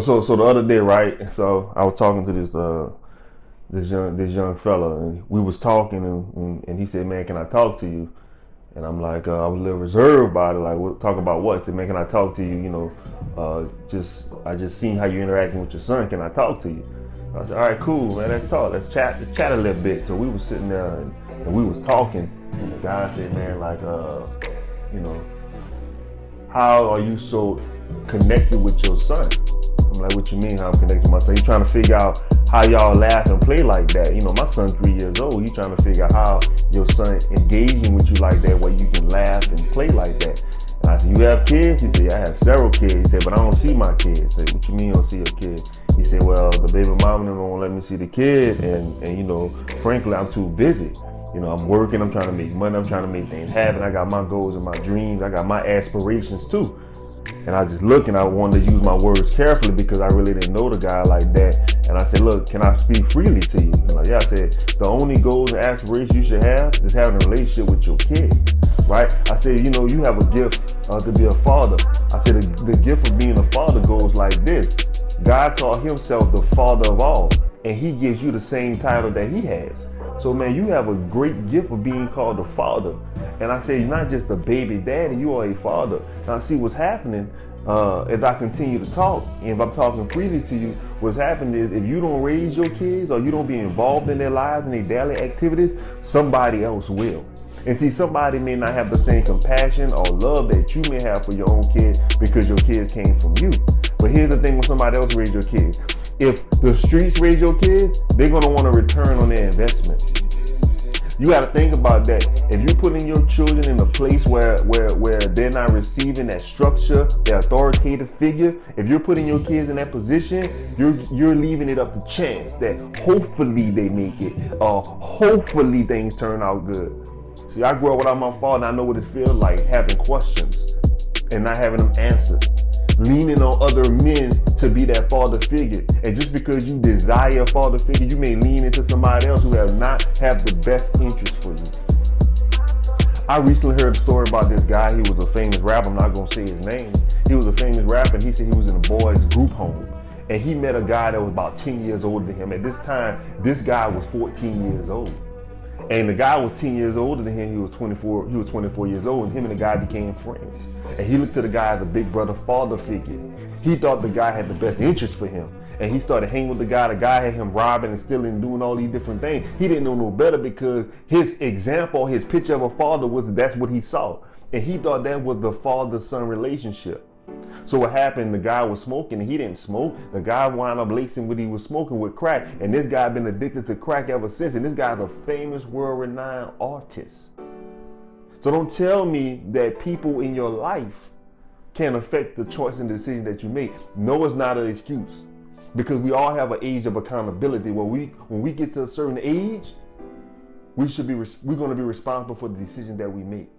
So the other day, right? So I was talking to this young fella, and we was talking, and he said, "Man, can I talk to you?" And I'm like, I was a little reserved about it. Like, what, talk about what? He said, "Man, can I talk to you? I just seen how you interacting with your son. Can I talk to you?" I said, "All right, cool, man. Let's talk. Let's chat a little bit." So we was sitting there, and we was talking. And the guy said, "Man, like, you know, how are you so connected with your son?" I'm like, "What you mean, how I'm connected with my son?" He's trying to figure out how y'all laugh and play like that. My son's 3 years old. You trying to figure out how your son engaging with you like that, where you can laugh and play like that. And I said, "You have kids?" He said, "Yeah, I have several kids." He said, "But I don't see my kids." I said, "What you mean you don't see your kid?" He said, "Well, the baby mama don't want to let me see the kid, and frankly, I'm too busy. I'm working, I'm trying to make money, I'm trying to make things happen. I got my goals and my dreams, I got my aspirations too." And I just look, and I wanted to use my words carefully because I really didn't know the guy like that. And I said, "Look, can I speak freely to you?" And like, yeah, I said, "The only goals and aspirations you should have is having a relationship with your kids, right?" I said, "You have a gift to be a father." I said, the gift of being a father goes like this. God called himself the father of all, and he gives you the same title that he has. So, man, you have a great gift of being called a father. And I say, you're not just a baby daddy, you are a father. Now, see what's happening as I continue to talk, and if I'm talking freely to you, what's happening is if you don't raise your kids or you don't be involved in their lives and their daily activities, somebody else will. And see, somebody may not have the same compassion or love that you may have for your own kids because your kids came from you. But here's the thing: when somebody else raised your kids, if the streets raise your kids, they're going to want a return on their investment. You got to think about that. If you're putting your children in a place where they're not receiving that structure, that authoritative figure, if you're putting your kids in that position, you're leaving it up to chance that hopefully they make it, or hopefully things turn out good. See, I grew up without my father, and I know what it feels like having questions and not having them answered. Leaning on other men to be that father figure. And just because you desire a father figure, you may lean into somebody else who have the best interest for you. I recently heard a story about this guy. He was a famous rapper. I'm not going to say his name. He was a famous rapper, and he said he was in a boys group home. And he met a guy that was about 10 years older than him. At this time, this guy was 14 years old. And the guy was 10 years older than him. He was 24 years old, and him and the guy became friends. And he looked to the guy as a big brother father figure. He thought the guy had the best interest for him. And he started hanging with the guy. The guy had him robbing and stealing and doing all these different things. He didn't know no better because his example, his picture of a father that's what he saw. And he thought that was the father-son relationship. So what happened, the guy was smoking and he didn't smoke. The guy wound up lacing what he was smoking with crack. And this guy been addicted to crack ever since. And this guy's a famous world-renowned artist. So don't tell me that people in your life can affect the choice and decision that you make. No, it's not an excuse. Because we all have an age of accountability where when we get to a certain age, we're going to be responsible for the decision that we make.